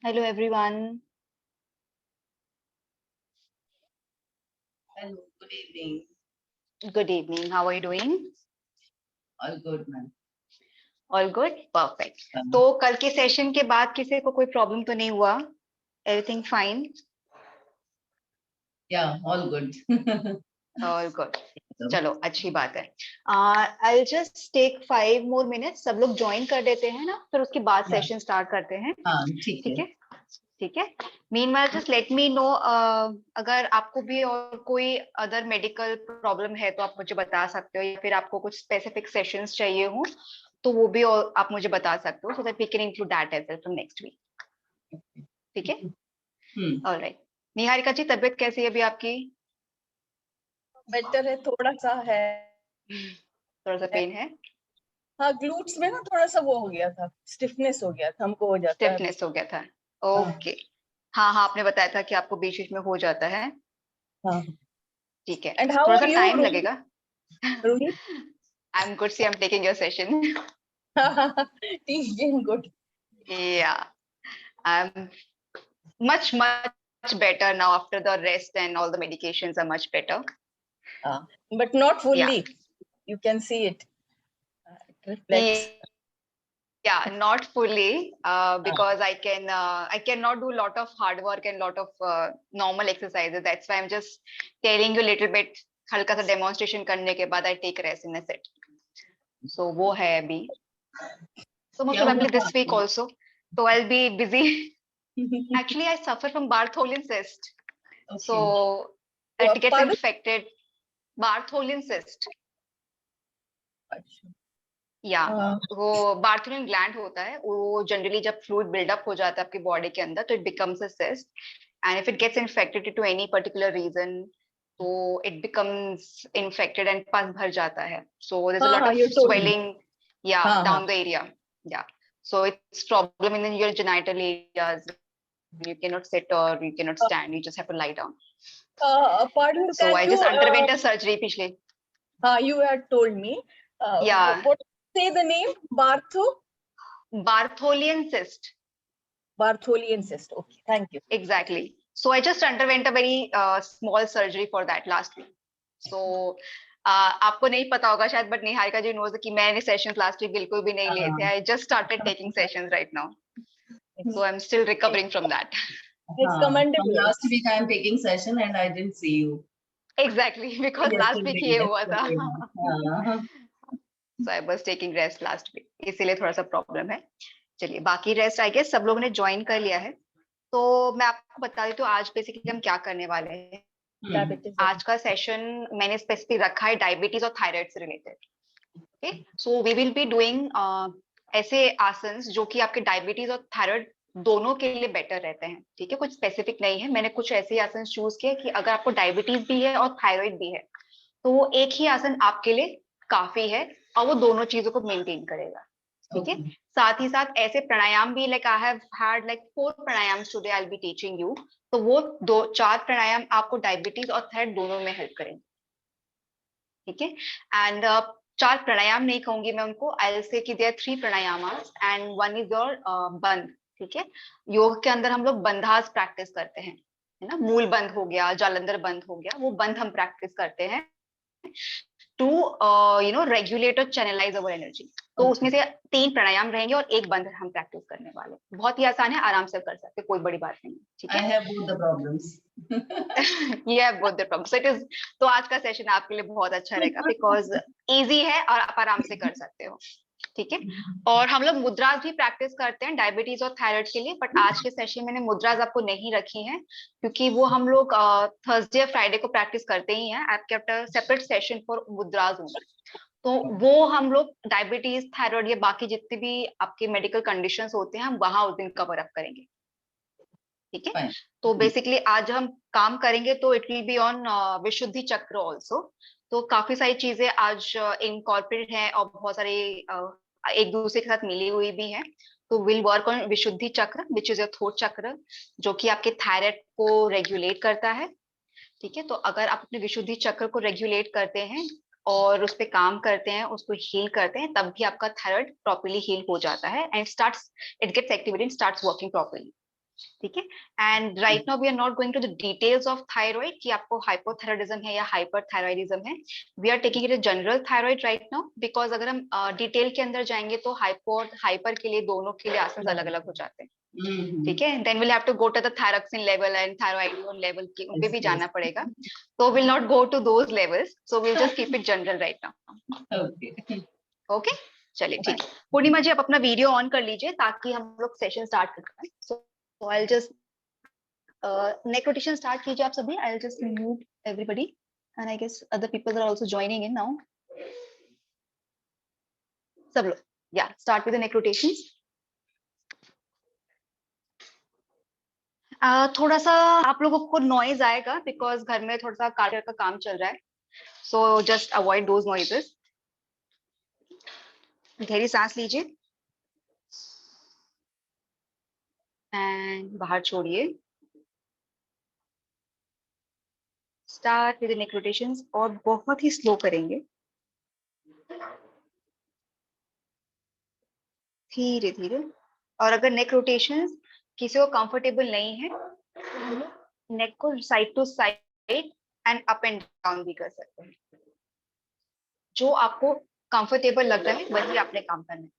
Hello everyone. Hello, good evening. Good evening. How are you doing? All good, ma'am. All good? Perfect. तो कल के session के बाद किसी को कोई प्रॉब्लम तो नहीं हुआ? Everything fine? Yeah, all good. All good. चलो अच्छी बात है. I'll just take 5 more minutes. सब लोग ज्वाइन कर देते हैं ना, फिर उसके बाद Yeah. सेशन स्टार्ट करते हैं. हाँ, ठीक ठीक है. है. ठीक है. Meanwhile, just let me know अगर आपको भी और कोई अदर मेडिकल प्रॉब्लम है तो आप मुझे बता सकते हो, या फिर आपको कुछ स्पेसिफिक सेशंस चाहिए हो तो वो भी और आप मुझे बता सकते हो, so that we can include that as well from next week. ठीक है. All right. निहारिका जी, तबीयत कैसी है अभी आपकी? बेटर है, थोड़ा सा है, थोड़ा सा पेन है. हाँ ग्लूट्स में ना थोड़ा सा वो हो गया था, स्टिफनेस हो गया था, हमको हो जाता है. स्टिफनेस हो गया था. ओके. हाँ हाँ, आपने बताया था कि आपको बीच बीच में हो जाता है. हाँ. ठीक है. And how थोड़ा are सा you, टाइम Ruhi? लगेगा. Ruhi? I'm good. See, I'm taking your session. Good. Yeah. I'm much better now after the rest, and all the medications are much better. But not fully. Yeah. You can see it. It reflects. Yeah, not fully, because I cannot do a lot of hard work and lot of normal exercises. That's why I'm just telling you a little bit. हल्का सा demonstration करने के बाद I take rest in a set. So वो है अभी. So most probably this week also. So I'll be busy. Actually, I suffer from Bartholin cyst. Okay. So it gets infected. Bartholin cyst. या वो Bartholin gland होता है, वो generally जब fluid buildup हो जाता है आपकी बॉडी के अंदर तो it becomes a cyst, and if it gets infected to any particular region तो it becomes infected and pus भर जाता है. So there is a lot of swelling या डाउन द एरिया. या so it's problem in your genital areas. You cannot sit or you cannot stand, you just have to lie down. Pardon, So I just underwent a surgery पिछले. You had told me. Yeah. What say the name? Bartholian cyst. Bartholian cyst. Okay, thank you. Exactly. So I just underwent a very small surgery for that last week. So आपको नहीं पता होगा शायद, but Niharika ji knows कि मैंने sessions last week बिल्कुल भी नहीं लिए थे. I just started taking sessions right now. So I'm still recovering from that. It's commendable. Last week I am taking session and I didn't see you. Exactly, because last week ये हुआ था. So I was taking rest last week. इसीलिए थोड़ा सा problem है. चलिए, बाकी rest I guess सब लोगों ने ज्वाइन कर लिया है. तो मैं आपको बता देती हूँ आज बेसिकली हम क्या करने वाले हैं. आज का सेशन मैंने स्पेसिफिक रखा है डायबिटीज और थायराइड से related. Okay, so we will be doing ऐसे आसन जो कि आपके डायबिटीज और थायराइड दोनों के लिए बेटर रहते हैं. ठीक है, कुछ स्पेसिफिक नहीं है, मैंने कुछ ऐसे आसन चूज किए कि अगर आपको डायबिटीज भी है और थायराइड भी है तो वो एक ही आसन आपके लिए काफी है और वो दोनों चीजों को मेंटेन करेगा. ठीक है. साथ ही साथ ऐसे प्राणायाम भी, like I have had like 4 प्राणायाम्स today I will be teaching you. तो वो 4 प्राणायाम आपको डायबिटीज और थायराइड दोनों में हेल्प करेंगे. ठीक है. एंड 4 प्राणायाम नहीं कहूंगी मैं उनको, आई विल से कि there 3 pranayamas and one is your बंद. ठीक है. योग के अंदर हम लोग बंधास प्रैक्टिस करते हैं, है ना. मूल बंद हो गया, जालंधर बंद हो गया, वो बंद हम प्रैक्टिस करते हैं टू रेगुलेट और चैनलाइज अवर एनर्जी. तो उसमें से 3 प्राणायाम रहेंगे और एक बंद हम प्रैक्टिस करने वाले. बहुत ही आसान है, आराम से कर सकते, कोई बड़ी बात नहीं. ठीक है. I have both the problems. You have both the problems. So it is, तो आज का सेशन आपके लिए बहुत अच्छा रहेगा बिकॉज इजी है और आप आराम से कर सकते हो. ठीक है. और हम लोग मुद्रास भी प्रैक्टिस करते हैं डायबिटीज और थायराइड के लिए, बट आज के सेशन में मैंने मुद्रास आपको नहीं रखी है क्योंकि वो हम लोग थर्सडे या फ्राइडे को प्रैक्टिस करते ही हैं. I kept a separate session for मुद्रास only. तो वो हम लोग डायबिटीज, थायराइड या बाकी जितने भी आपके मेडिकल कंडीशंस होते हैं हम वहां उस दिन कवर अप करेंगे. ठीक है. तो बेसिकली आज हम काम करेंगे तो इट विल बी ऑन विशुद्धि चक्र ऑल्सो. तो काफी सारी चीजें आज इनकॉर्पोरेट हैं और बहुत सारे एक दूसरे के साथ मिली हुई भी हैं. तो विल वर्क ऑन विशुद्धि चक्र विच इज योर थ्रोट चक्र, जो कि आपके थायराइड को रेगुलेट करता है. ठीक है. तो अगर आप अपने विशुद्धि चक्र को रेगुलेट करते हैं और उस पर काम करते हैं, उसको हील करते हैं, तब भी आपका थायराइड प्रॉपर्ली हील हो जाता है and it gets activated, starts working properly. ठीक है। And right now we are not going to the details of thyroid कि आपको हाइपोथायराइडिज्म है या हाइपरथायराइडिज्म है। We are taking it general thyroid right now, because अगर हम डिटेल के अंदर जाएंगे तो हाइपर के लिए दोनों के लिए आंसर्स अलग अलग हो जाते हैं। ठीक है, then will have to go to the thyroxine level and thyroid level के उन पे भी जाना पड़ेगा, तो will not go to those levels, so will just keep it general right now. Okay. Okay, चलिए ठीक है। पूर्णिमा जी आप अपना वीडियो ऑन कर लीजिए ताकि हम लोग सेशन स्टार्ट कर पाए। So I will just neck rotation start कीजिए आप सभी। I will just mute everybody and I guess other people are also joining in now. सब लोग या start with the neck rotations. थोड़ा सा आप लोगों को नॉइज आएगा बिकॉज घर में थोड़ा सा कारगर का काम चल रहा है, so just avoid those noises. गहरी सांस लीजिए एंड बाहर छोड़िए। स्टार्ट विद नेक रोटेशंस और बहुत ही स्लो करेंगे, धीरे धीरे। और अगर नेक रोटेशंस किसी को कंफर्टेबल नहीं है तो हम लोग नेक को side to side and up and down भी कर सकते हैं। जो आपको कंफर्टेबल लग रहा है वही आपने काम करना है।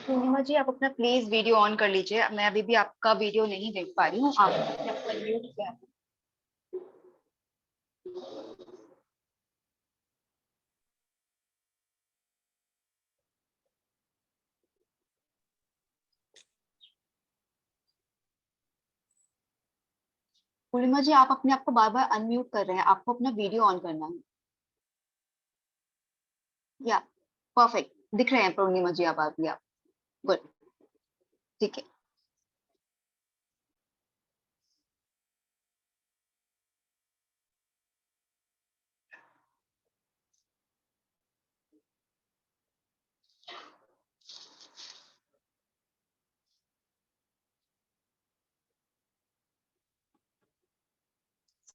पूर्णिमा जी आप अपना प्लीज वीडियो ऑन कर लीजिए। मैं अभी भी आपका वीडियो नहीं देख पा रही हूँ। आप अपने आप को म्यूट किया है। पूर्णिमा जी आप अपने आप को बार बार अनम्यूट कर रहे हैं, आपको अपना वीडियो ऑन करना है। या परफेक्ट दिख रहे हैं पूर्णिमा जी आप भी आप। गुड, ठीक है।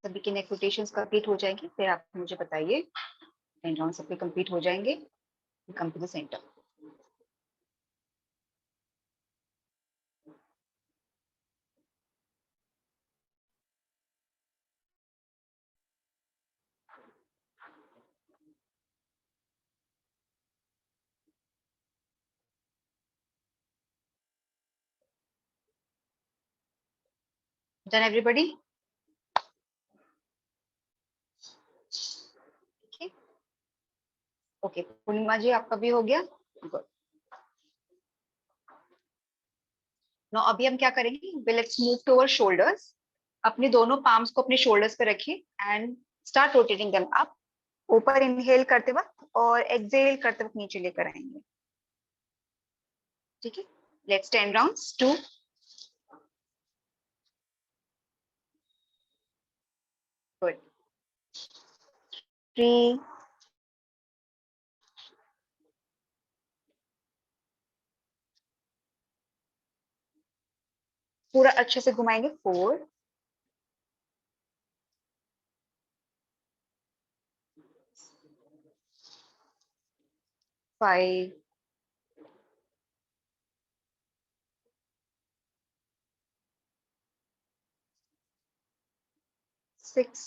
सभी के नेक रोटेशंस कंप्लीट हो जाएंगे फिर आप मुझे बताइए। एंड राउंड सबके कंप्लीट हो जाएंगे, come to the centre. Done everybody? Okay Purnima ji आपका भी हो गया। गुड। नो अभी हम क्या करेंगे, let's move to our shoulders. अपने दोनों पाम्स को अपने शोल्डर्स पे रखिए and start rotating them up. ऊपर इनहेल करते वक्त और एक्सहेल करते वक्त नीचे लेकर आएंगे। ठीक है, लेट्स 10 राउंड्स। 2 गुड, 3 पूरा अच्छे से घुमाएंगे। 4 5 6,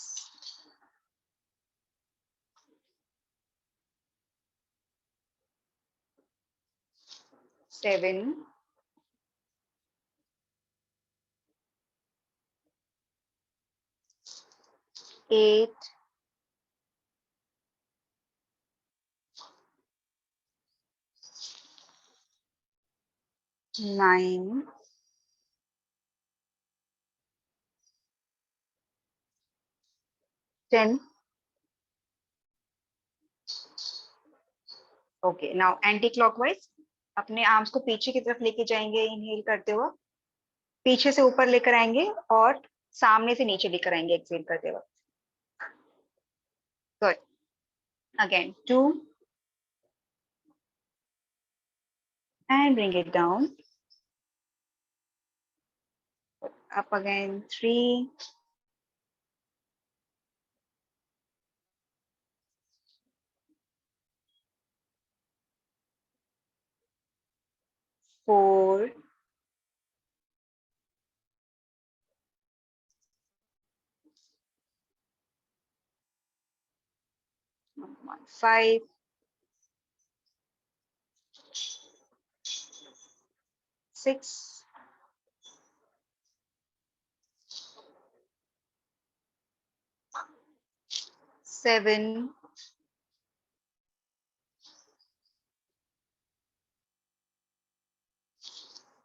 7, 8, 9, 10. ओके, नाउ एंटी क्लॉकवाइज अपने आर्म्स को पीछे की तरफ लेके जाएंगे, इनहेल करते हुए पीछे से ऊपर लेकर आएंगे और सामने से नीचे लेकर आएंगे एक्सहेल करते हुए। Good, again 2 and bring it down, up again 3, 4, 5, 6, 7,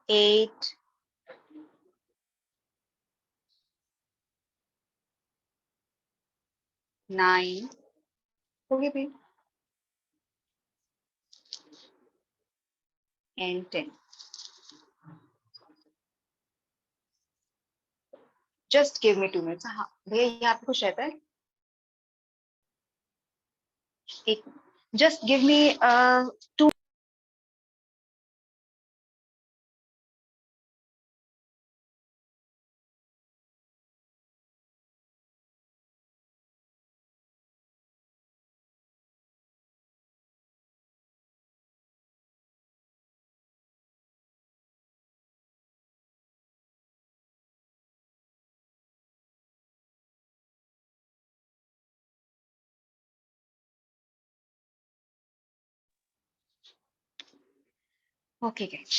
8, 9, हो गए भाई, and 10. Just give me 2 minutes. हाँ भैया, यहाँ पे कुछ रहता है, एक, just give me 2. Okay guys,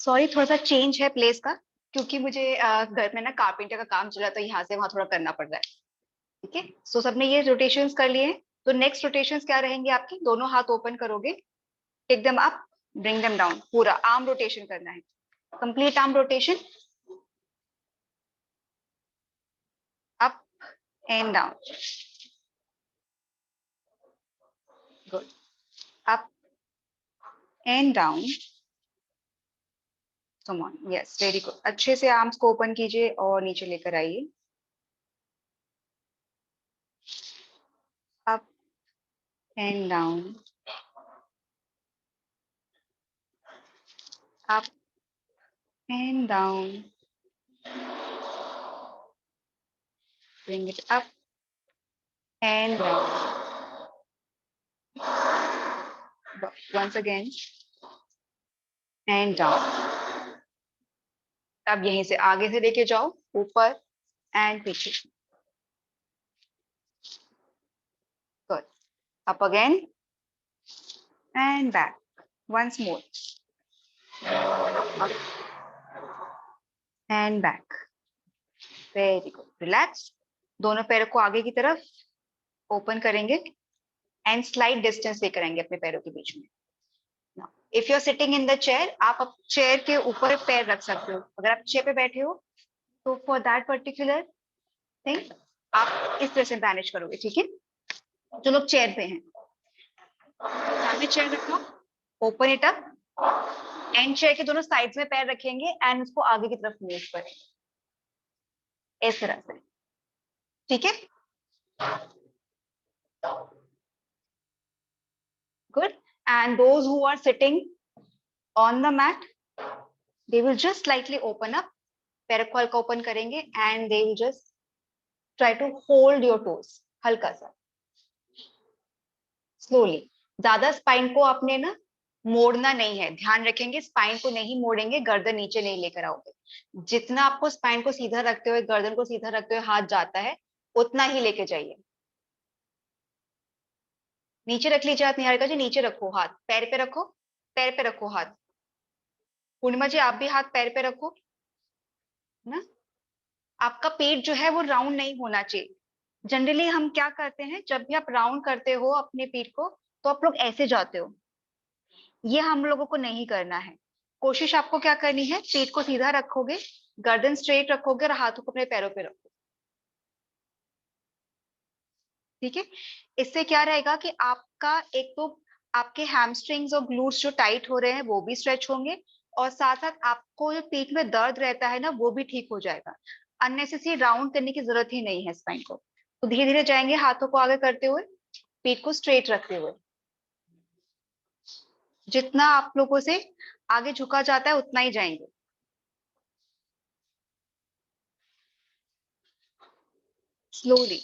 sorry थोड़ा सा चेंज है प्लेस का, क्योंकि मुझे घर में ना कारपेंटर का काम चल रहा है, तो यहाँ से वहां थोड़ा करना पड़ रहा है। ठीक है, सो सबने ये रोटेशंस कर लिए। तो नेक्स्ट रोटेशंस क्या रहेंगे आपके, दोनों हाथ ओपन करोगे, take them up, bring them down, पूरा आर्म रोटेशन करना है, complete arm rotation, up and down, good, up and down, come on, yes very good, अच्छे से आर्म्स को ओपन कीजिए और नीचे लेकर आइए, up and down, up and down, bring it up and down, once again and down. अब यहीं से आगे से लेके जाओ ऊपर एंड पीछे, good, up again and back, once more, up and back, very good, relax, दोनों पैरों को आगे की तरफ ओपन करेंगे एंड स्लाइड डिस्टेंस लेकर आएंगे अपने पैरों के बीच में। If you are sitting in the chair, आप चेयर के ऊपर पैर रख सकते हो, अगर आप चेयर पे बैठे हो तो फॉर दैट पर्टिकुलर थिंग आप इस तरह से मैनेज करोगे। ठीक है, जो लोग चेयर पे हैं, सामने चेयर रखो, open it up and chair के दोनों साइड्स में पैर रखेंगे एंड उसको आगे की तरफ मूव करेंगे इस तरह से। ठीक है, good, and those who are sitting on the mat, they will just slightly open up, पैर को हल्का ओपन करेंगे and they will just try to hold your toes, हल्का सा, slowly, ज्यादा स्पाइन को आपने ना मोड़ना नहीं है, ध्यान रखेंगे, स्पाइन को नहीं मोड़ेंगे, गर्दन नीचे नहीं लेकर आओगे। जितना आपको स्पाइन को सीधा रखते हुए, गर्दन को सीधा रखते हुए हाथ जाता है, उतना ही लेके जाइए। नीचे रख लीजिए हाथ, निहारिका जी नीचे रखो हाथ, पैर पे रखो, पैर पे रखो हाथ। पूर्णिमा जी आप भी हाथ पैर पे रखो ना। आपका पेट जो है वो राउंड नहीं होना चाहिए। जनरली हम क्या करते हैं, जब भी आप राउंड करते हो अपने पेट को, तो आप लोग ऐसे जाते हो। ये हम लोगों को नहीं करना है। कोशिश आपको क्या करनी है, पेट को सीधा रखोगे, गर्दन स्ट्रेट रखोगे और हाथों को अपने पैरों पे रखोगे। ठीक है। इससे क्या रहेगा कि आपका एक तो आपके हैमस्ट्रिंग्स और ग्लूट्स जो टाइट हो रहे हैं वो भी स्ट्रेच होंगे, और साथ साथ आपको जो पीठ में दर्द रहता है ना, वो भी ठीक हो जाएगा। अननेसेसरी राउंड करने की जरूरत ही नहीं है स्पाइन को। तो धीरे धीरे जाएंगे, हाथों को आगे करते हुए, पीठ को स्ट्रेट रखते हुए। जितना आप लोगों से आगे झुका जाता है उतना ही जाएंगे। Slowly.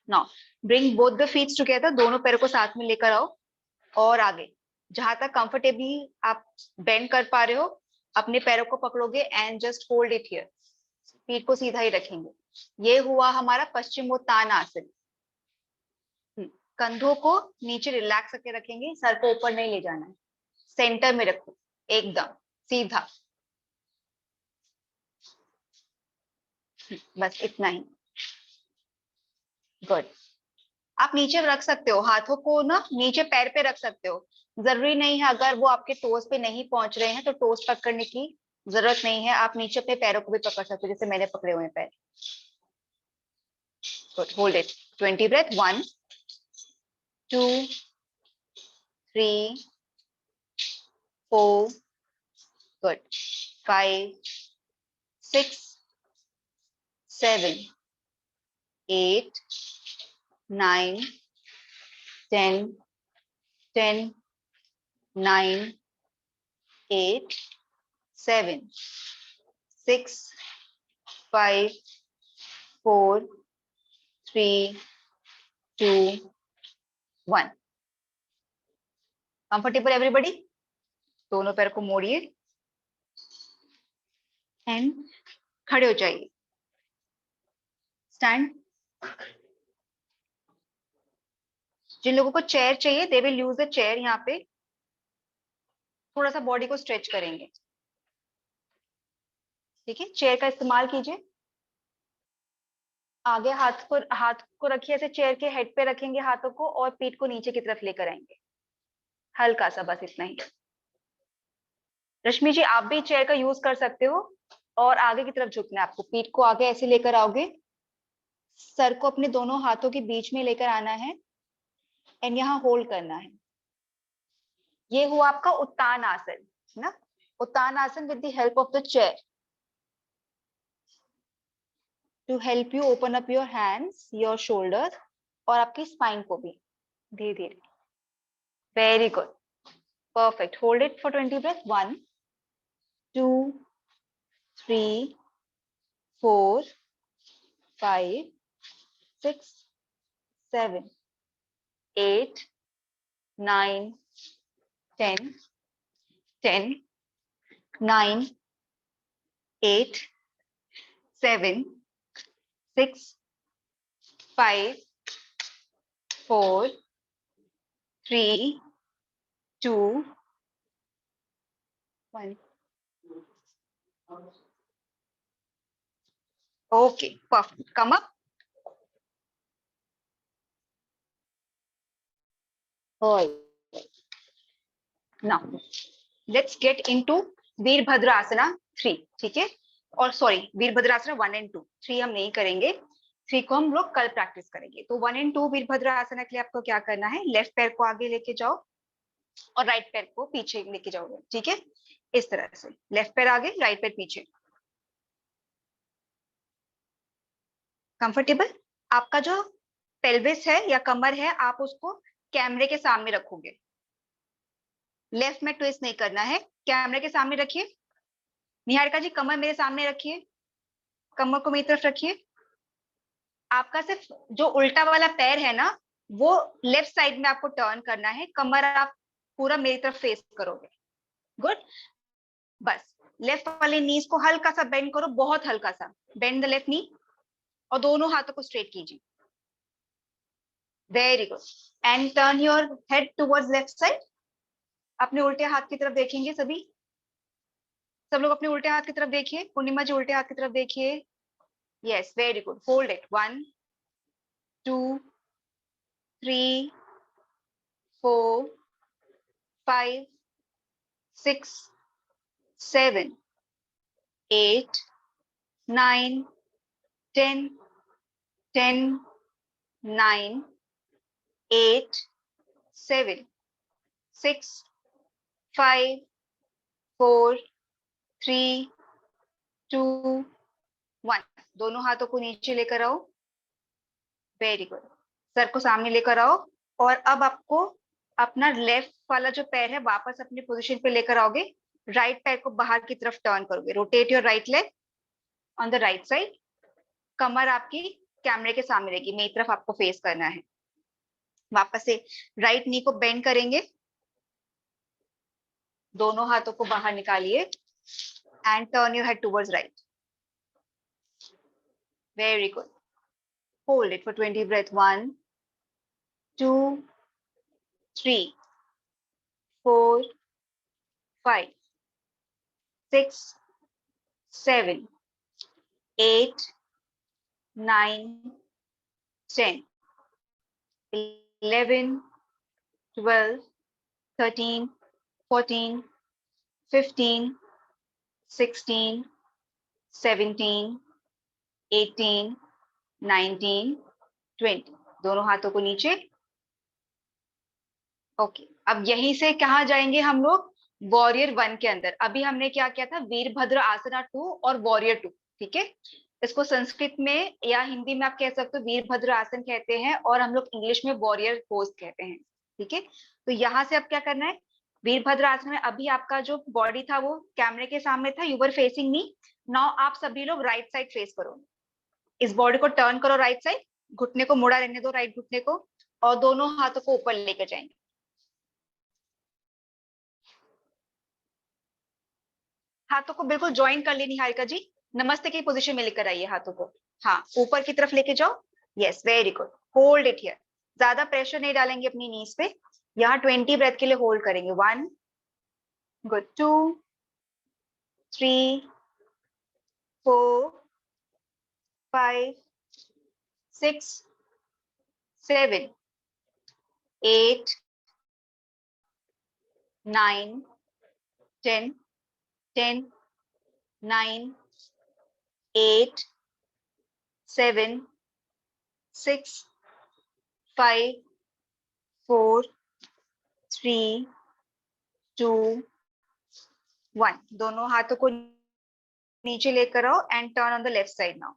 Now bring both the feets together, दोनों पैरों को साथ में लेकर आओ और आगे जहां तक कंफर्टेबली आप बेंड कर पा रहे हो, अपने पैरों को पकड़ोगे and just hold it here. पीठ को सीधा ही रखेंगे। ये हुआ हमारा पश्चिमोत्तानासन। कंधों को नीचे रिलैक्स करके रखेंगे, सर को ऊपर नहीं ले जाना है, सेंटर में रखो, एकदम सीधा। बस इतना ही। गुड। आप नीचे रख सकते हो हाथों को ना, नीचे पैर पे रख सकते हो। जरूरी नहीं है, अगर वो आपके टोस पे नहीं पहुंच रहे हैं तो टोस पकड़ने की जरूरत नहीं है, आप नीचे अपने पैरों को भी पकड़ सकते हो, जैसे मैंने पकड़े हुए हैं पैर। Good, hold it. 20 breath. 1 2 3 4, good, 5 6 7 8 9 10 10 9 8 7 6 5 4 3 2 1। Comfortable everybody? दोनों पैर को मोड़िए एंड खड़े हो जाइए। स्टैंड। जिन लोगों को चेयर चाहिए, they will use the chair. यहाँ पे थोड़ा सा बॉडी को स्ट्रेच करेंगे। ठीक है, चेयर का इस्तेमाल कीजिए। आगे हाथ को रखिए, ऐसे चेयर के हेड पे रखेंगे हाथों को, और पीठ को नीचे की तरफ लेकर आएंगे, हल्का सा, बस इतना ही। रश्मि जी आप भी चेयर का यूज कर सकते हो, और आगे की तरफ झुकना है आपको, पीठ को आगे ऐसे लेकर आओगे, सर को अपने दोनों हाथों के बीच में लेकर आना है एंड यहाँ होल्ड करना है। ये हुआ आपका उत्तान आसन ना। उत्तान आसन with the help of the chair, to help you open up your hands, your shoulder, और आपकी स्पाइन को भी धीरे धीरे। Very good, perfect. Hold it for 20 breath. 1 2 3 4 5 6 7 8 9 10 10 9 8 7 6 5 4 3 2 1। Okay, perfect. Come up. Now, let's get into Virabhadrasana 3। ठीक है, और sorry, Virabhadrasana 1 and 2, 3 हम नहीं करेंगे। 3 को हम लोग कल प्रैक्टिस करेंगे। तो 1 and 2 वीरभद्रासना के लिए आपको क्या करना है, लेफ्ट पैर को आगे लेके जाओ और राइट पैर को पीछे लेके जाओगे। ठीक है, इस तरह से लेफ्ट पैर आगे, राइट पैर पीछे। कंफर्टेबल? आपका जो पेल्विस है या कमर है, आप उसको कैमरे के सामने रखोगे। लेफ्ट में ट्विस्ट नहीं करना है, कैमरे के सामने रखिए। निहारिका जी कमर मेरे सामने रखिए, कमर को मेरी तरफ रखिए। आपका सिर्फ जो उल्टा वाला पैर है ना, वो लेफ्ट साइड में आपको टर्न करना है। कमर आप पूरा मेरी तरफ फेस करोगे। गुड। बस लेफ्ट वाले नीज को हल्का सा बेंड करो, बहुत हल्का सा बेंड द लेफ्ट नी, और दोनों हाथों को स्ट्रेट कीजिए। Very good. And turn your head towards left side. अपने उल्टे हाथ की तरफ देखेंगे सभी, सब लोग अपने उल्टे हाथ की तरफ देखिए। पूर्णिमा जी उल्टे हाथ की तरफ देखिए। Yes, very good. Hold it. 1 2 3 4 5 6 7 8 9 10 10 9 8 7 6 5 4 3 2 1। दोनों हाथों को नीचे लेकर आओ। Very good. सर को सामने लेकर आओ, और अब आपको अपना लेफ्ट वाला जो पैर है वापस अपनी पोजीशन पे लेकर आओगे। राइट पैर को बाहर की तरफ टर्न करोगे। Rotate your right leg on the right side. कमर आपकी कैमरे के सामने रहेगी, मेरी तरफ आपको फेस करना है। वापस से राइट नी को बेंड करेंगे, दोनों हाथों को बाहर निकालिए and turn your head towards right. Very good. Hold it for 20 breath. 1 2 3 4 5 6 7 8 9 10 11 12 13 14 15 16 17 18 19 20। दोनों हाथों को नीचे। ओके, अब यहीं से कहाँ जाएंगे हम लोग? वॉरियर 1 के अंदर। अभी हमने क्या किया था? वीरभद्र आसना 2 और वॉरियर 2। ठीक है, इसको संस्कृत में या हिंदी में आप कह सकते हो वीरभद्र आसन कहते हैं, और हम लोग इंग्लिश में वॉरियर पोज कहते हैं। ठीक है, तो यहाँ से अब क्या करना है? वीरभद्र आसन में अभी आपका जो बॉडी था वो कैमरे के सामने था, you were facing me. Now आप सभी लोग राइट साइड फेस करो। इस बॉडी को टर्न करो राइट साइड, घुटने को मुड़ा रहने दो, राइट घुटने को, और दोनों हाथों को ऊपर लेकर जाएंगे। हाथों को बिल्कुल ज्वाइन कर लेनी निहारिका जी। नमस्ते की पोजीशन में लेकर आइए हाथों को। हाँ, ऊपर की तरफ लेके जाओ। Yes, very good. Hold it here. ज्यादा प्रेशर नहीं डालेंगे अपनी नीज पे। यहाँ 20 ब्रेथ के लिए होल्ड करेंगे। 1 गुड, 2 3 4 5 6 7 8 9 10 10 9 8 7 6 5 4 3 2 1। दोनों हाथों को नीचे लेकर आओ and turn on the left side now.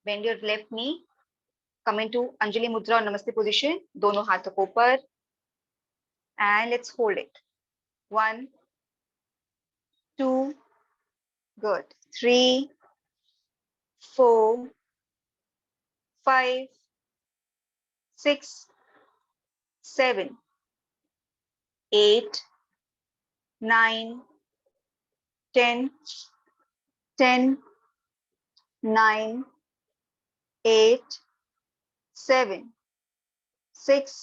Bend your left knee, coming to अंजलि मुद्रा और नमस्ते पोजीशन। दोनों हाथों को ऊपर and let's hold it. 1 2 good, 3 4 5 6 7 8 9 10 10 9 8 7 6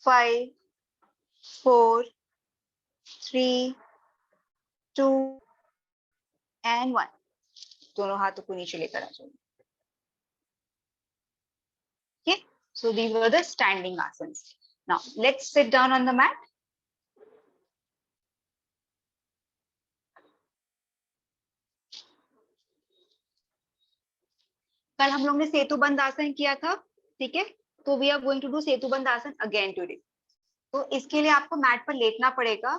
5 4 3 2 and 1। दोनों हाथों को नीचे लेकर आ जाइए। Okay, so these were the standing asanas. Now let's sit down on the mat. कल हम लोग ने सेतुबंध आसन किया था, ठीक है, तो we are going to do Setubandh asana again today. तो इसके लिए आपको मैट पर लेटना पड़ेगा।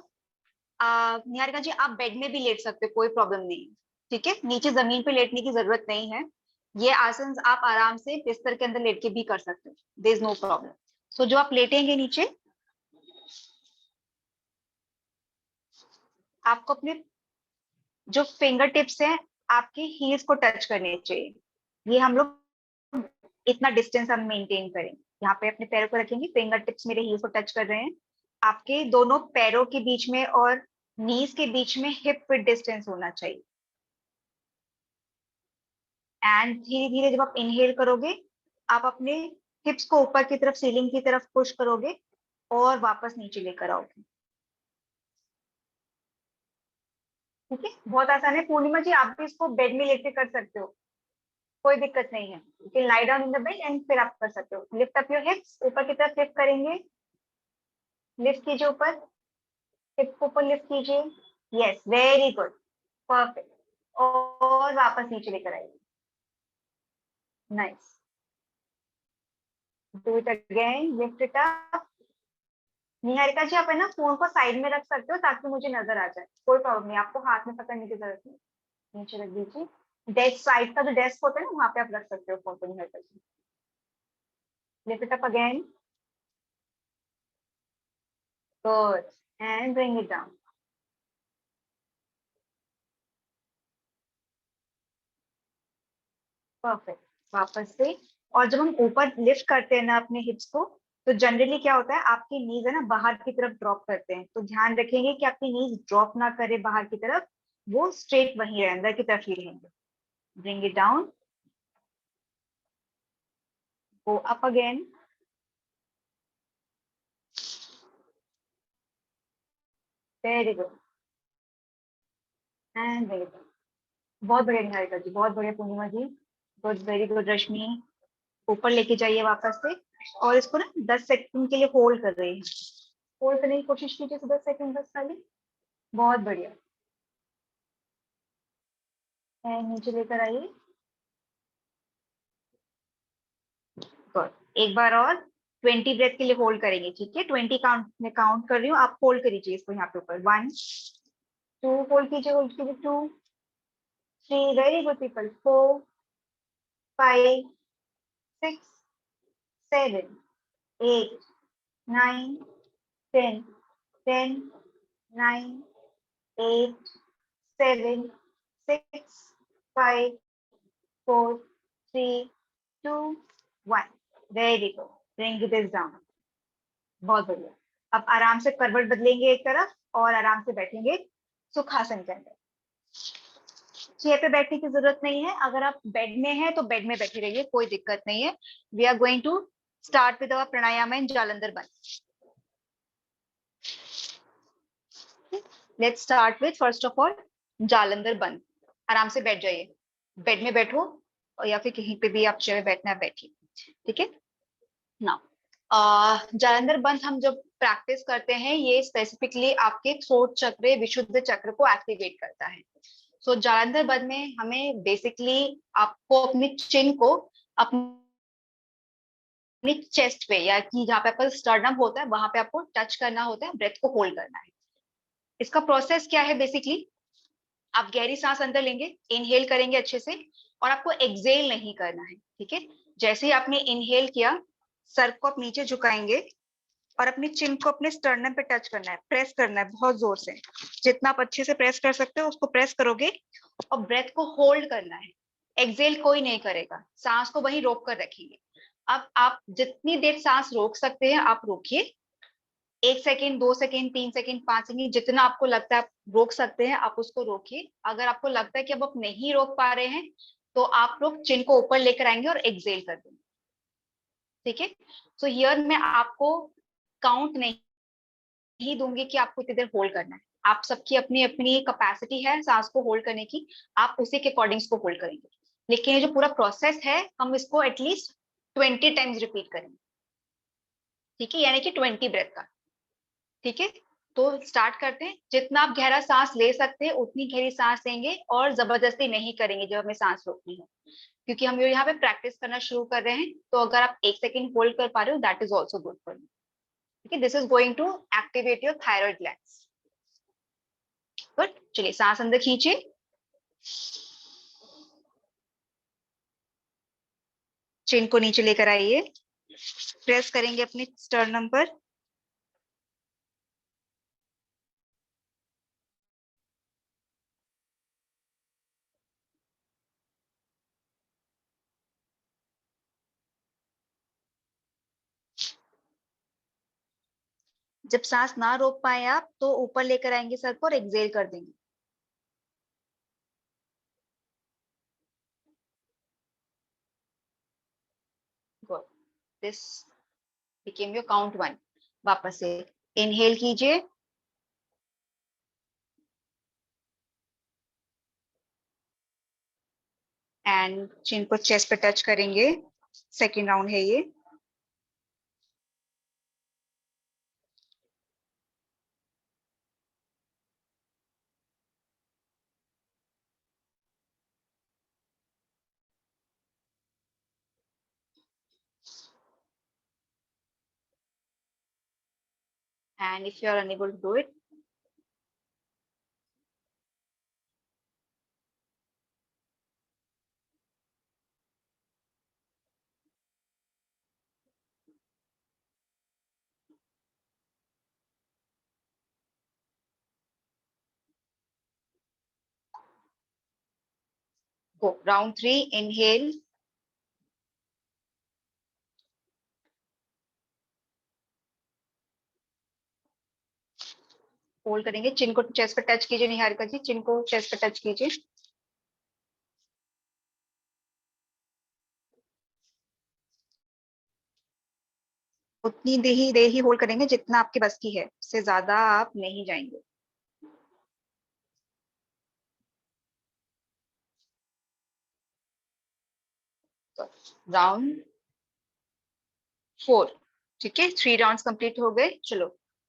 निहारिका जी आप बेड में भी लेट सकते हो, कोई प्रॉब्लम नहीं है। ठीक है, नीचे जमीन पे लेटने की जरूरत नहीं है। ये आसन आप आराम से बिस्तर के अंदर लेट के भी कर सकते हो, देयर इज नो प्रॉब्लम। सो जो आप लेटेंगे नीचे, आपको अपने जो फिंगर टिप्स हैं आपके हील्स को टच करने चाहिए। ये हम लोग इतना डिस्टेंस हम मेंटेन करेंगे। यहाँ पे अपने पैरों को रखेंगे, फिंगर टिप्स मेरे हील को टच कर रहे हैं। आपके दोनों पैरों के बीच में और नीज के बीच में हिप विड्थ डिस्टेंस होना चाहिए। एंड धीरे धीरे जब आप इनहेल करोगे, आप अपने हिप्स को ऊपर की तरफ, सीलिंग की तरफ पुश करोगे और वापस नीचे लेकर आओगे। ठीक है, बहुत आसान है। पूर्णिमा जी, आप भी इसको बेड में लेके कर सकते हो, कोई दिक्कत नहीं है। You can lie down in the bed and फिर आप कर सकते हो। लिफ्ट अप योर हिप्स, ऊपर की तरफ लिफ्ट करेंगे, लिफ्ट कीजिए ऊपर, हिप को ऊपर लिफ्ट कीजिए। Yes, very good, perfect. और वापस नीचे लेकर आइए। Nice, do it again, lift it up. Niharika ji, आप है ना फोन को साइड में रख सकते हो ताकि मुझे नजर आ जाए, कोई प्रॉब्लम नहीं, आपको हाथ में पकड़ने की जरूरत नहीं। नीचे रख दीजिए, डेस्क साइड का जो डेस्क होता है ना, वहां पे आप रख सकते हो फोन को। Niharika ji, lift it up again, good, and bring it down. Perfect, वापस से। और जब हम ऊपर लिफ्ट करते हैं ना अपने हिप्स को, तो जनरली क्या होता है, आपकी नीज है ना बाहर की तरफ ड्रॉप करते हैं, तो ध्यान रखेंगे कि आपकी नीज ड्रॉप ना करे बाहर की तरफ, वो स्ट्रेट वहीं रहे, अंदर की तरफ ही रहेंगे। Bring it down, go up again, very good, and very good. बहुत बढ़िया निहारिका जी, बहुत बढ़िया पूर्णिमा जी, गुड, वेरी गुड। रश्मि, ऊपर लेके जाइए वापस से, और इसको ना 10 सेकंड के लिए होल्ड कर रहे हैं। होल्ड करने की कोशिश कीजिए 10 सेकंड बस खाली। बहुत बढ़िया, एंड नीचे लेकर आइए। गुड, एक बार और 20 ब्रेथ के लिए होल्ड करेंगे, ठीक है? 20 काउंट में काउंट कर रही हूँ, आप होल्ड करिए इसको यहाँ पे ऊपर। 1 2, होल्ड कीजिए, होल्ड कीजिए। 2 3, very good people. 4 5 6 7 8 9 10 10 9 8 7 6 5 4 3 2 1, very good, bring this down. बहुत बढ़िया। अब आराम से करवट बदलेंगे एक तरफ और आराम से बैठेंगे सुखासन के अंदर। चेयर पे बैठने की जरूरत नहीं है, अगर आप बेड में हैं तो बेड में बैठे रहिए, कोई दिक्कत नहीं है। We are going to start with our pranayama in Jalandhar bandh. Let's start with first of all Jalandhar bandh. आराम से बैठ जाइए, बेड में बैठो और या फिर कहीं पे भी आप चेयर बैठना है बैठिए, ठीक है ना? जालंधर बंद हम जब प्रैक्टिस करते हैं, ये स्पेसिफिकली आपके थ्रोट चक्र, विशुद्ध चक्र को एक्टिवेट करता है। सो जालंधर बंद में हमें बेसिकली आपको अपनी चिन को अपनी चेस्ट पे, या कि जहाँ पे आपका स्टर्नम होता है वहां पे आपको टच करना होता है, ब्रेथ को होल्ड करना है। इसका प्रोसेस क्या है, बेसिकली आप गहरी सांस अंदर लेंगे, इनहेल करेंगे अच्छे से, और आपको एक्सहेल नहीं करना है, ठीक है? जैसे ही आपने इनहेल किया, सर को आप नीचे झुकाएंगे और अपनी चिन को अपने स्टर्नम पे टच करना है, प्रेस करना है बहुत जोर से। जितना आप अच्छे से प्रेस कर सकते हो उसको प्रेस करोगे, और ब्रेथ को होल्ड करना है। एक्सहेल कोई नहीं करेगा, सांस को वहीं रोक कर रखेंगे। अब आप जितनी देर सांस रोक सकते हैं आप रोकिए, 1 सेकेंड, 2 सेकेंड, 3 सेकेंड, 5 सेकेंड, जितना आपको लगता है आप रोक सकते हैं आप उसको रोकिए। अगर आपको लगता है कि अब आप नहीं रोक पा रहे हैं, तो आप लोग चिन को ऊपर लेकर आएंगे और एक्सहेल कर देंगे, ठीक है? सो हियर मैं आपको काउंट नहीं दूंगी कि आपको इतनी देर होल्ड करना है। आप सबकी अपनी अपनी कैपेसिटी है सांस को होल्ड करने की, आप उसी के अकॉर्डिंग इसको होल्ड करेंगे। लेकिन ये जो पूरा प्रोसेस है, हम इसको एटलीस्ट 20 टाइम्स रिपीट करेंगे, ठीक है? यानी कि 20 ब्रेथ का, ठीक है? तो स्टार्ट करते हैं। जितना आप गहरा सांस ले सकते हैं उतनी गहरी सांस लेंगे, और जबरदस्ती नहीं करेंगे जब हमें सांस रोकनी हो, क्योंकि हम यहाँ पे प्रैक्टिस करना शुरू कर रहे हैं। तो अगर आप 1 सेकेंड होल्ड कर पा रहे हो, that is also good for you, ठीक है? This is going to activate your thyroid glands. Good, चलिए सांस अंदर खींचिए, चिन को नीचे लेकर आइए, प्रेस करेंगे अपने स्टर्नम पर, जब सांस ना रोक पाए आप तो ऊपर लेकर आएंगे सर को और एक्सेल कर देंगे। Good, this became your count 1। वापस से इनहेल कीजिए, एंड चिन को चेस्ट पे टच करेंगे। सेकेंड राउंड है ये। And if you are unable to do it, go. Round 3, inhale. Hold करेंगे, चिन को चेस्ट पे टच कीजिए निहारिका जी, चिन को चेस्ट पे टच कीजिए। उतनी देर ही होल्ड करेंगे जितना आपके बस की है, उससे ज्यादा आप नहीं जाएंगे। राउंड 4, ठीक है, 3 राउंड्स कंप्लीट हो गए। चलो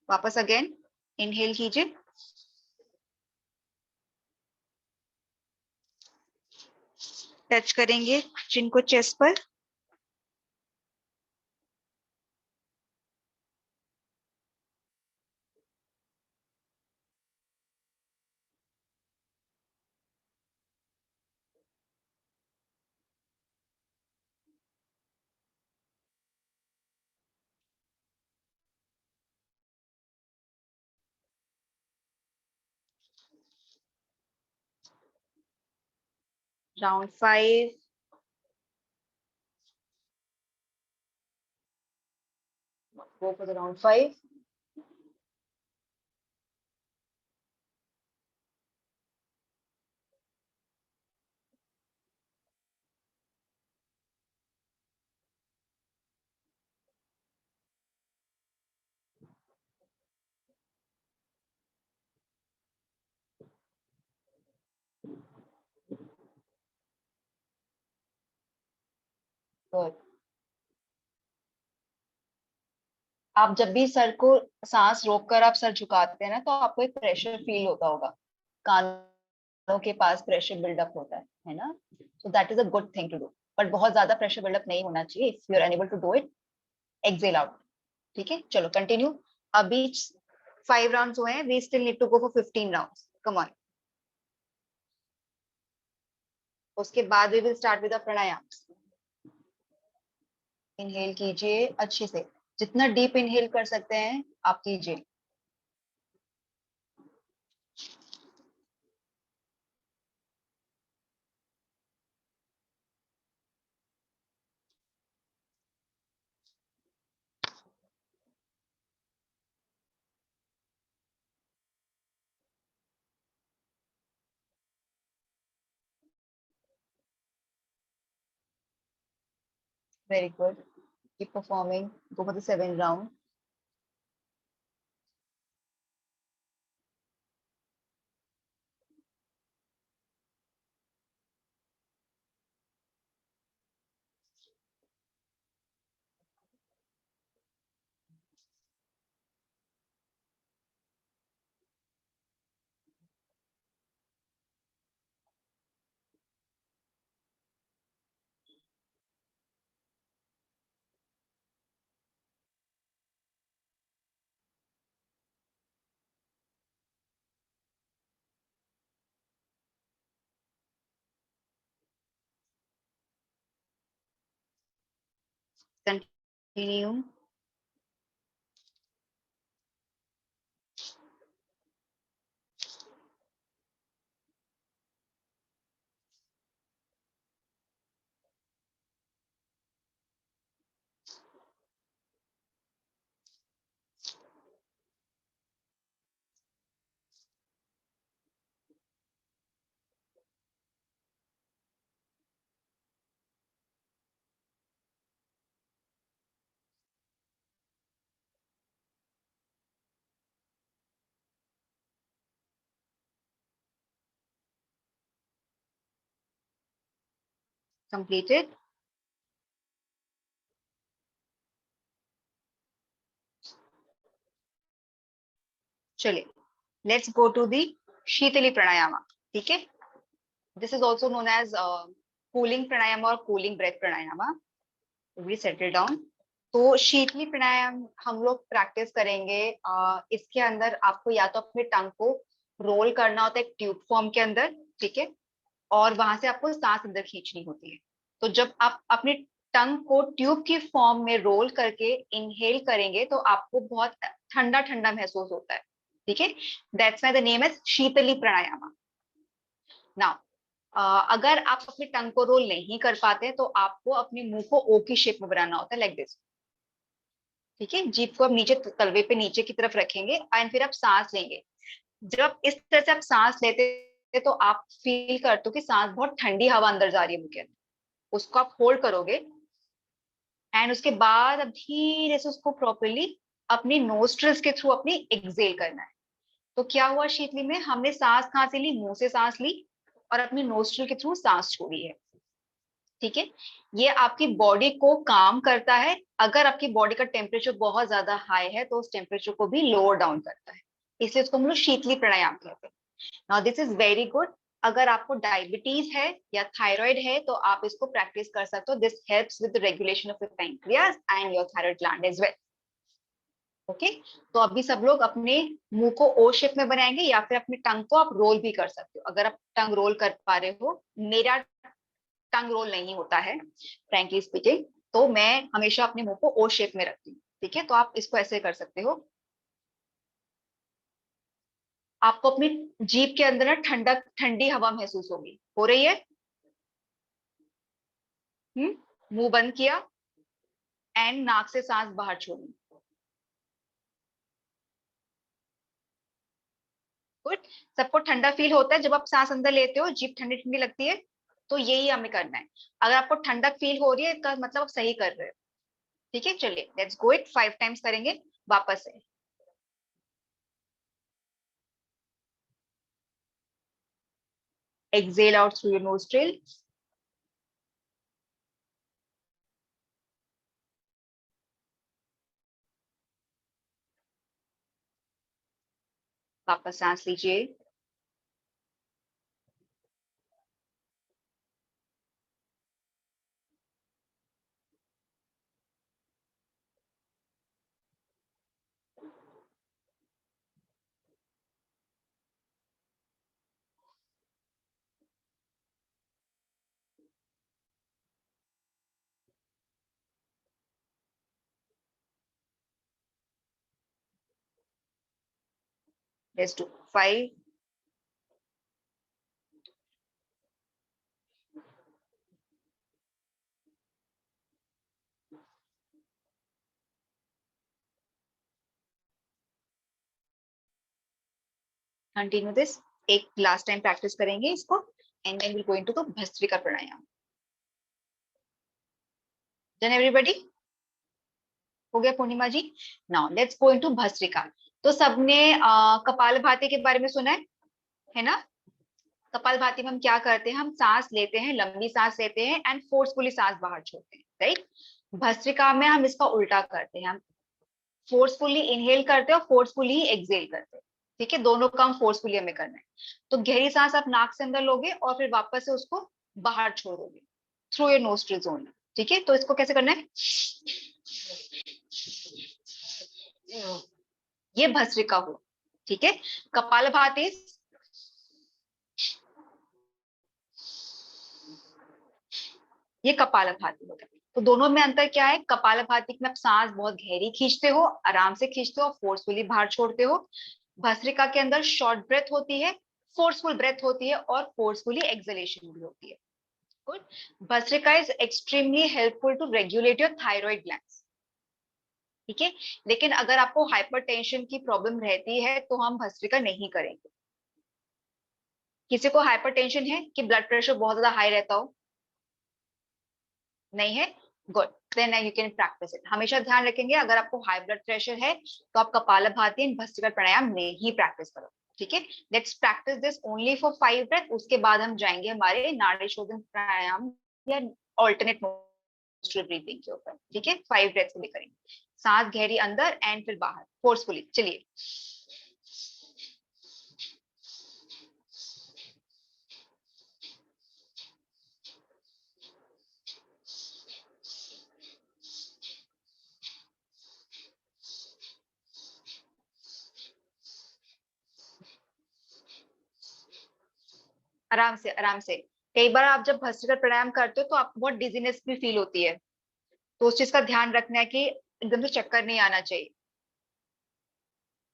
वापस अगेन इनहेल कीजिए, टच करेंगे चिन को चेस्ट पर। Round 5, go for the round 5। Good. आप जब भी सर को सांस रोककर आप सर झुकाते हैं ना, तो आपको एक प्रेशर फील होता होगा, कानों के पास प्रेशर बिल्डअप होता है ना। So that is a good thing to do, but बहुत ज्यादा प्रेशर बिल्डअप नहीं होना चाहिए। If you are unable to do it, exhale out. ठीक है, चलो कंटिन्यू। अभी 5 राउंड्स हुए हैं, we still need to go for 15 rounds, come on. उसके बाद वी विल स्टार्ट विद प्राणायाम। इनहेल कीजिए अच्छे से, जितना डीप इनहेल कर सकते हैं आप कीजिए। Very good, keep performing, go for the 7th round. Continue. completed? चलिए, let's go to the शीतली प्राणायाम. ठीक है, this is also known as cooling प्राणायाम और cooling breath pranayama. We settle down. तो शीतली प्राणायाम हम लोग प्रैक्टिस करेंगे. इसके अंदर आपको या तो अपने टंग को रोल करना होता है एक ट्यूब फॉर्म के अंदर, ठीक है, और वहां से आपको सांस अंदर खींचनी होती है. तो जब आप अपनी टंग को ट्यूब की फॉर्म में रोल करके इनहेल करेंगे तो आपको बहुत ठंडा ठंडा महसूस होता है. ठीक है, that's why the name is sheetali pranayama. Now अगर आप अपनी टंग को रोल नहीं कर पाते तो आपको अपने मुंह को ओ की शेप में बनाना होता है, लाइक दिस. ठीक है, जीभ को आप नीचे तलवे पे नीचे की तरफ रखेंगे एंड फिर आप सांस लेंगे. जब इस तरह से आप सांस लेते हैं तो आप फील करते हो कि सांस बहुत ठंडी हवा अंदर जा रही है मुंह के अंदर. उसको आप होल्ड करोगे एंड उसके बाद अब धीरे से उसको प्रॉपरली अपनी नोस्ट्रल्स के थ्रू अपनी एक्सेल करना है. तो क्या हुआ शीतली में, हमने सांस कहाँ से ली, मुंह से सांस ली और अपनी नोस्ट्रल के थ्रू सांस छोड़ी है. ठीक है, ये आपकी बॉडी को काम करता है. अगर आपकी बॉडी का टेम्परेचर बहुत ज्यादा हाई है तो उस टेम्परेचर को भी लोअर डाउन करता है, इसलिए उसको हम लोग शीतली प्राणायाम कहते हैं. Now this is very good. अगर आपको डायबिटीज है या थायराइड है तो आप इसको प्रैक्टिस कर सकते हो. This helps with the regulation of your pancreas and your thyroid gland as well. Okay, तो अभी सब लोग अपने मुंह को ओ शेप में बनाएंगे या फिर अपने टंग को आप रोल भी कर सकते हो. अगर आप टंग रोल कर पा रहे हो, मेरा टंग रोल नहीं होता है फ्रैंकली स्पीकिंग, तो मैं हमेशा अपने मुंह को ओ शेप में रखती हूँ. ठीक है, तो आप इसको ऐसे कर सकते हो. आपको अपनी जीभ के अंदर ना ठंडक ठंडी हवा महसूस होगी. हो रही है? मुंह बंद किया एंड नाक से सांस बाहर छोड़ी. गुड. सबको ठंडा फील होता है जब आप सांस अंदर लेते हो, जीभ ठंडी ठंडी लगती है, तो यही हमें करना है. अगर आपको ठंडक फील हो रही है इसका मतलब आप सही कर रहे हो. ठीक है, चलिए लेट्स गो इट. 5 टाइम्स करेंगे वापस से. Exhale out through your nostril. वापस सांस लीजिए. Let's do 5. Continue this. एक लास्ट टाइम प्रैक्टिस करेंगे इसको and then will go into the bhastrika pranayama. Done everybody? हो गया Purnima ji? Now let's go into bhastrika. तो सबने कपालभाति के बारे में सुना है ना? कपालभाति में हम क्या करते हैं, हम सांस लेते हैं, लंबी सांस लेते हैं एंड फोर्सफुली सांस बाहर छोड़ते हैं, राइट? भस्त्रिका में हम इसका उल्टा करते हैं, हम फोर्सफुली इनहेल करते हैं और फोर्सफुली ही एक्सहेल करते हैं. ठीक है, दोनों काम फोर्सफुली हमें करना है. तो गहरी सांस आप नाक से अंदर लोगे और फिर वापस से उसको बाहर छोड़ोगे थ्रू योर नोस्ट्रिल्स ओनली. ठीक है, तो इसको कैसे करना है, ये भस्त्रिका हो. ठीक है, कपालभाति ये कपालभाति होता है. तो दोनों में अंतर क्या है, कपालभाति में आप सांस बहुत गहरी खींचते हो, आराम से खींचते हो, फोर्सफुली बाहर छोड़ते हो. भस्त्रिका के अंदर शॉर्ट ब्रेथ होती है, फोर्सफुल ब्रेथ होती है और फोर्सफुली एक्सहेलेशन भी होती है. गुड. भस्त्रिका is extremely helpful to regulate your thyroid glands. ठीक है, लेकिन अगर आपको हाइपरटेंशन की प्रॉब्लम रहती है तो हम भस्त्रिका नहीं करेंगे. किसी को हाइपरटेंशन है कि ब्लड प्रेशर बहुत ज्यादा हाई रहता हो? नहीं है? Good, then you can practice it. हमेशा ध्यान रखेंगे अगर आपको हाई ब्लड प्रेशर है तो आप कपालभाति एंड भस्त्रिका प्राणायाम में ही प्रैक्टिस करो. ठीक है, let's practice this only for 5 breath. उसके बाद हम जाएंगे हमारे नाड़ी शोधन प्राणायाम या ऑल्टरनेट नोस्ट्रल ब्रीथिंग के ऊपर, ठीक है। 5 ब्रेथ्स भी करेंगे, सांस गहरी अंदर एंड फिर बाहर फोर्सफुली। चलिए, आराम से आराम से। कई बार आप जब भस्त्रिका प्राणायाम करते हो तो आपको बहुत डिजीनेस भी फील होती है, तो उस चीज का ध्यान रखना है कि एकदम से चक्कर नहीं आना चाहिए।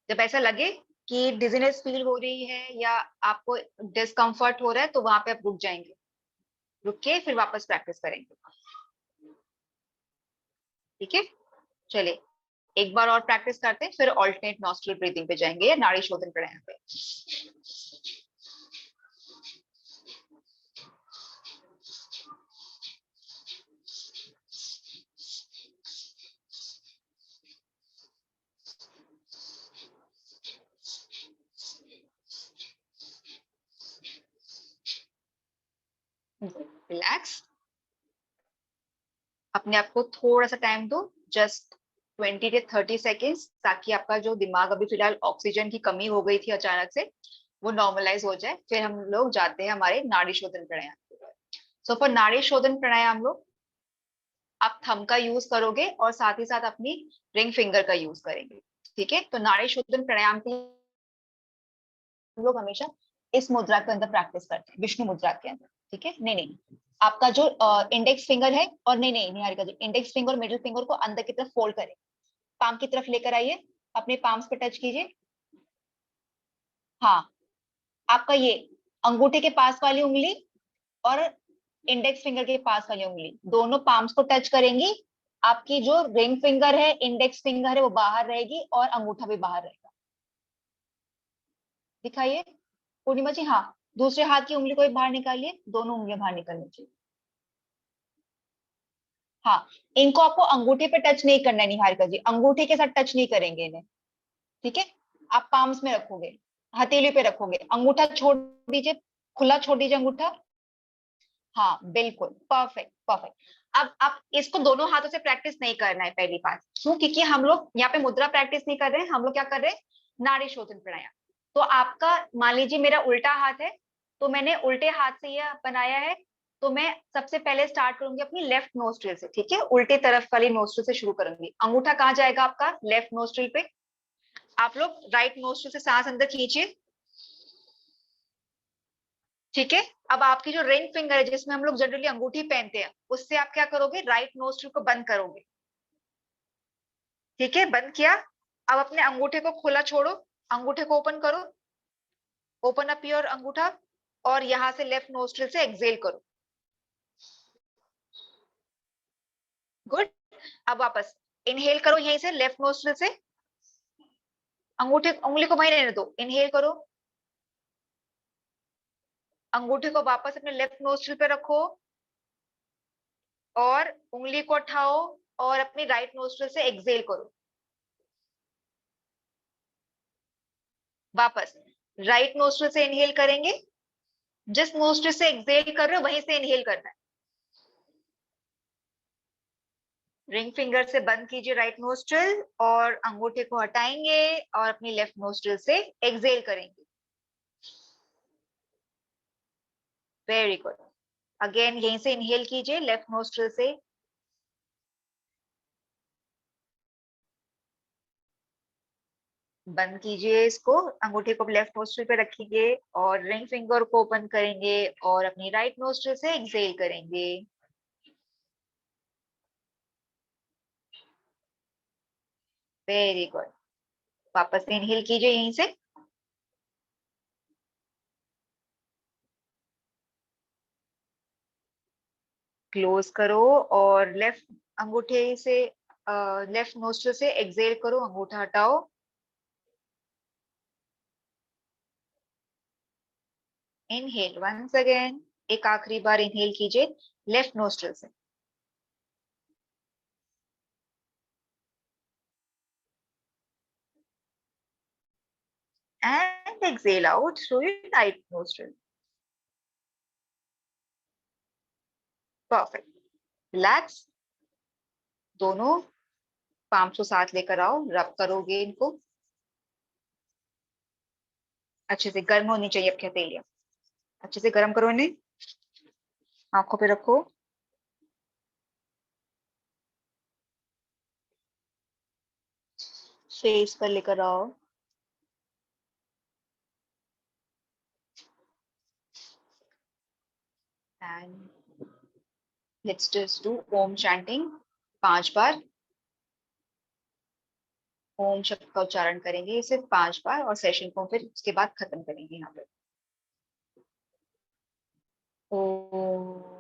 जब ऐसा लगे कि डिजीनेस फील हो रही है या आपको डिस्कम्फर्ट हो रहा है तो वहां पे आप रुक जाएंगे, रुक के फिर वापस प्रैक्टिस करेंगे, ठीक है। चलिए एक बार और प्रैक्टिस करते हैं, फिर ऑल्टरनेट नॉस्ट्रल ब्रीथिंग पे जाएंगे या नाड़ी शोधन प्राणायाम पे। रिलैक्स, अपने आप को थोड़ा सा टाइम दो, जस्ट 20 से 30 सेकेंड्स, ताकि आपका जो दिमाग अभी फिलहाल ऑक्सीजन की कमी हो गई थी अचानक से, वो नॉर्मलाइज हो जाए। फिर हम लोग जाते हैं हमारे नाड़ी शोधन प्राणायाम। सो फॉर नाड़ी शोधन प्राणायाम लोग आप थंब का यूज करोगे और साथ ही साथ अपनी रिंग फिंगर का यूज करेंगे, ठीक है। तो नाड़ी शोधन प्राणायाम के हम लोग हमेशा इस मुद्रा के अंदर प्रैक्टिस करते हैं, विष्णु मुद्रा के अंदर, ठीक है। नहीं नहीं, आपका जो इंडेक्स फिंगर है, और नहीं नहीं निहारिका जी, इंडेक्स फिंगर और मिडिल फिंगर को अंदर की तरफ फोल्ड करें, पाम की तरफ लेकर आइए, अपने पाम्स पे टच कीजिए। हाँ, आपका ये अंगूठे के पास वाली उंगली और इंडेक्स फिंगर के पास वाली उंगली दोनों पाम्स को टच करेंगी। आपकी जो रिंग फिंगर है, इंडेक्स फिंगर है, वो बाहर रहेगी और अंगूठा भी बाहर रहेगा। दिखाइए पूर्णिमा जी। हाँ, दूसरे हाथ की उंगली को भी बाहर निकालिए, दोनों उंगलियां बाहर निकलनी चाहिए। हाँ, इनको आपको अंगूठे पे टच नहीं करना है निहारिका जी, अंगूठे के साथ टच नहीं करेंगे इन्हें, ठीक है। आप पाम्स में रखोगे, हथेली पे रखोगे, अंगूठा छोड़ दीजिए, खुला छोड़ दीजिए अंगूठा। हाँ बिल्कुल, परफेक्ट परफेक्ट। अब आप इसको दोनों हाथों से प्रैक्टिस नहीं करना है, पहली बात क्यों, क्योंकि हम लोग यहाँ पे मुद्रा प्रैक्टिस नहीं कर रहे हैं, हम लोग क्या कर रहे हैं, नाड़ी शोधन प्राणायाम। तो आपका मान लीजिए मेरा उल्टा हाथ है, तो मैंने उल्टे हाथ से यह बनाया है, तो मैं सबसे पहले स्टार्ट करूंगी अपनी लेफ्ट नोस्ट्रिल से, ठीक है। उल्टे तरफ वाली नोस्ट्रिल से शुरू करूंगी। अंगूठा कहाँ जाएगा आपका, लेफ्ट नोस्ट्रिल पे। आप लोग राइट नोस्ट्रिल से सांस अंदर खींचिए, ठीक है। अब आपकी जो रिंग फिंगर है, जिसमें हम लोग जनरली अंगूठी पहनते हैं, उससे आप क्या करोगे, राइट नोस्ट्रिल को बंद करोगे, ठीक है। बंद किया, अब अपने अंगूठे को खुला छोड़ो, अंगूठे को ओपन करो, ओपन अप योर अंगूठा, और यहां से लेफ्ट नोस्ट्रिल से एक्सेल करो। गुड। अब वापस इनहेल करो यहीं से लेफ्ट नोस्ट्रिल से, अंगूठे उंगली को वहीं रहने दो, इनहेल करो, अंगूठे को वापस अपने लेफ्ट नोस्ट्रिल पे रखो, और उंगली को उठाओ और अपनी राइट नोस्ट्रिल से एक्सेल करो। वापस राइट नोस्ट्रिल से इनहेल करेंगे, जिस नोस्ट्रिल से एक्सेल कर रहे हो वहीं से इनहेल करना है। रिंग फिंगर से बंद कीजिए राइट नोस्ट्रिल, और अंगूठे को हटाएंगे और अपनी लेफ्ट नोस्ट्रिल से एक्सेल करेंगे। Very good. अगेन यहीं से इनहेल कीजिए लेफ्ट नोस्ट्रिल से, बंद कीजिए इसको, अंगूठे को लेफ्ट नोस्ट्रिल पे रखिए और रिंग फिंगर को ओपन करेंगे और अपनी राइट नोस्ट्रिल से एक्सेल करेंगे। Very good. वापस से इनहेल कीजिए यहीं से, क्लोज करो और लेफ्ट अंगूठे से लेफ्ट नोस्ट्रिल से एक्सेल करो, अंगूठा हटाओ, इनहेल वंस अगेन, एक आखिरी बार इनहेल कीजिए लेफ्ट नोस्ट्रिल से, and exhale out through your right nostril. Perfect. Relax, दोनों पाम को साथ लेकर आओ, रब करोगे इनको अच्छे से। गर्म होनी चाहिए आपकी हथेलियां, अच्छे से गर्म करो इन्हें। आंखों पे रखो, फेस पर लेकर आओ। एंड लेट्स जस्ट डू ओम चैंटिंग 5 बार। ओम शब्द का उच्चारण करेंगे सिर्फ 5 बार और सेशन को फिर उसके बाद खत्म करेंगे यहाँ पे। ओम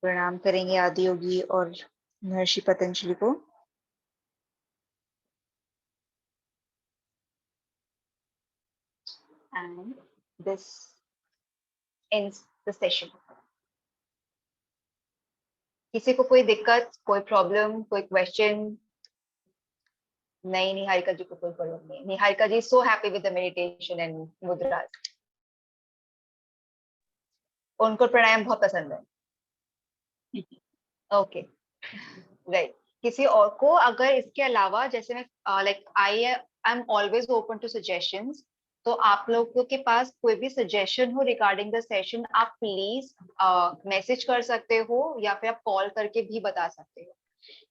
प्रणाम करेंगे आदि योगी और महर्षि पतंजलि को। And this ends the session. किसी को कोई दिक्कत, कोई प्रॉब्लम, कोई क्वेश्चन? नहीं, निहारिका जी को कोई प्रॉब्लम नहीं। Niharika ji so happy with the meditation and mudra, उनको प्राणायाम बहुत पसंद है। Okay, right. किसी और को अगर इसके अलावा, जैसे मैं like I am always open to suggestions, तो आप लोगों के पास कोई भी सजेशन हो रिगार्डिंग द सेशन, आप प्लीज मैसेज कर सकते हो या फिर आप कॉल करके भी बता सकते हो,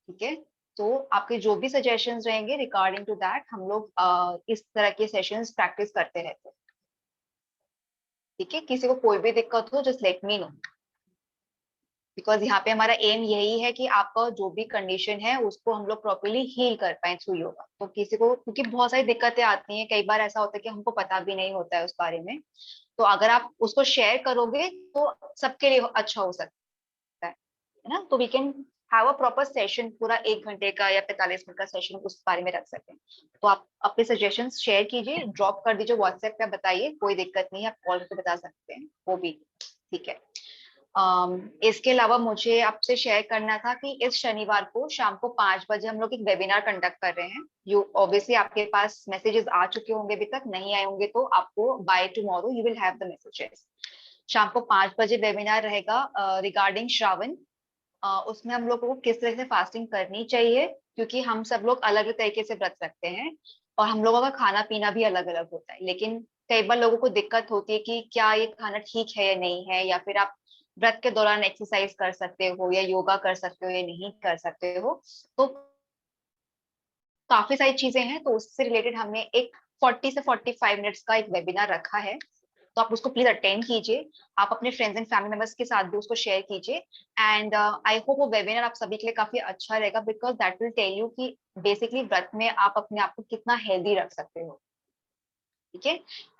ठीक है? तो आपके जो भी सजेशंस रहेंगे रिगार्डिंग टू दैट, हम लोग इस तरह के सेशंस प्रैक्टिस करते रहते हैं, ठीक है? किसी को कोई भी दिक्कत हो, just let me know, because यहाँ पे हमारा एम यही है कि आपका जो भी कंडीशन है उसको हम लोग प्रॉपर्ली हील कर पाए थ्रू योगा। तो किसी को, क्योंकि बहुत सारी दिक्कतें आती हैं, कई बार ऐसा होता है कि हमको पता भी नहीं होता है उस बारे में, तो अगर आप उसको शेयर करोगे तो सबके लिए अच्छा हो सकता है ना? तो we can have a proper session, पूरा 1 घंटे का या 45 मिनट का सेशन उस बारे में रख सकते हैं। तो आप अपने सजेशन शेयर कीजिए, ड्रॉप कर दीजिए व्हाट्सएप पे, बताइए, कोई दिक्कत नहीं है, आप कॉल करके बता सकते हैं वो भी, ठीक है? इसके अलावा मुझे आपसे शेयर करना था कि इस शनिवार को शाम को 5 बजे हम लोग एक वेबिनार कंडक्ट कर रहे हैं। यू ऑब्वियसली आपके पास मैसेजेस आ चुके होंगे, अभी तक नहीं आए होंगे तो आपको by tomorrow you will have the messages. शाम को 5 बजे वेबिनार रहेगा रिगार्डिंग श्रावण। उसमें हम लोगों को किस तरह से फास्टिंग करनी चाहिए, क्योंकि हम सब लोग अलग अलग तरीके से व्रत रखते हैं और हम लोगों का खाना पीना भी अलग अलग होता है, लेकिन कई बार लोगों को दिक्कत होती है कि क्या ये खाना ठीक है या नहीं है, या फिर आप व्रत के दौरान एक्सरसाइज कर सकते हो या योगा कर सकते हो या नहीं कर सकते हो। तो काफी सारी चीजें हैं, तो उससे रिलेटेड हमने एक 40 से 45 मिनट्स का एक वेबिनार रखा है, तो आप उसको प्लीज अटेंड कीजिए। आप अपने फ्रेंड्स एंड फैमिली मेंबर्स के साथ भी उसको शेयर कीजिए। एंड आई होप वो वेबिनार आप सभी के लिए काफी अच्छा रहेगा, because that will tell you कि बेसिकली व्रत में आप अपने आप को कितना हेल्दी रख सकते हो, ठीक है?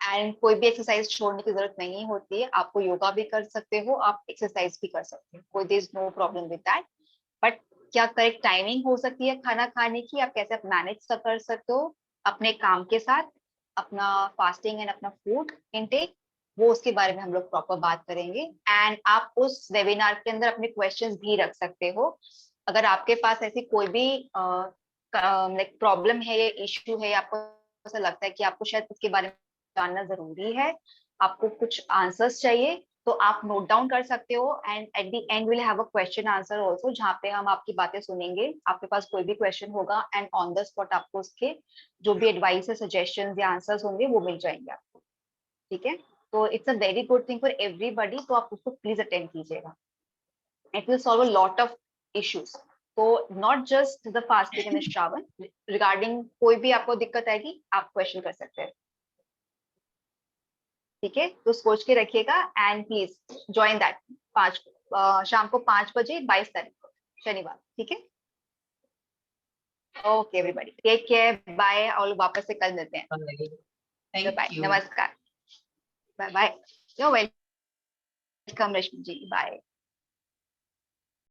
एंड कोई भी एक्सरसाइज छोड़ने की जरूरत नहीं होती है, आपको योगा भी कर सकते हो, आप एक्सरसाइज भी कर सकते हो, कोई there is no problem with that. But क्या करेक्ट टाइमिंग हो सकती है खाना खाने की, आप कैसे मैनेज कर सकते हो अपने काम के साथ, अपना फास्टिंग एंड अपना फूड इनटेक, वो उसके बारे में हम लोग प्रॉपर बात करेंगे। एंड आप उस वेबिनार के अंदर अपने क्वेश्चंस भी रख सकते हो। अगर आपके पास ऐसी कोई भी लाइक प्रॉब्लम है या इश्यू है, आपको ऐसा लगता है कि आपको शायद उसके बारे में जानना जरूरी है, आपको कुछ आंसर्स चाहिए, तो आप नोट डाउन कर सकते हो and at the end will have a question answer also, जहाँ पे हम आपकी बातें सुनेंगे। आपके पास कोई भी क्वेश्चन होगा एंड ऑन द स्पॉट आपको उसके जो भी एडवाइस है, सजेशंस या आंसर्स होंगे वो मिल जाएंगे आपको। ठीक है, तो it's a very good thing for everybody, तो आप उसको प्लीज अटेंड कीजिएगा। It will solve a lot of issues. तो not just the fasting in Shravan, regarding कोई भी आपको दिक्कत आएगी आप क्वेश्चन कर सकते हैं। ठीक है, तो सोच के रखिएगा एंड प्लीज ज्वाइन दैट। शाम को 5 बजे 22 तारीख को, शनिवार। ठीक है, okay everybody, take care, bye. और वापस से कल मिलते हैं। Thank bye, you. नमस्कार, bye bye. You're welcome Rashmi ji, bye.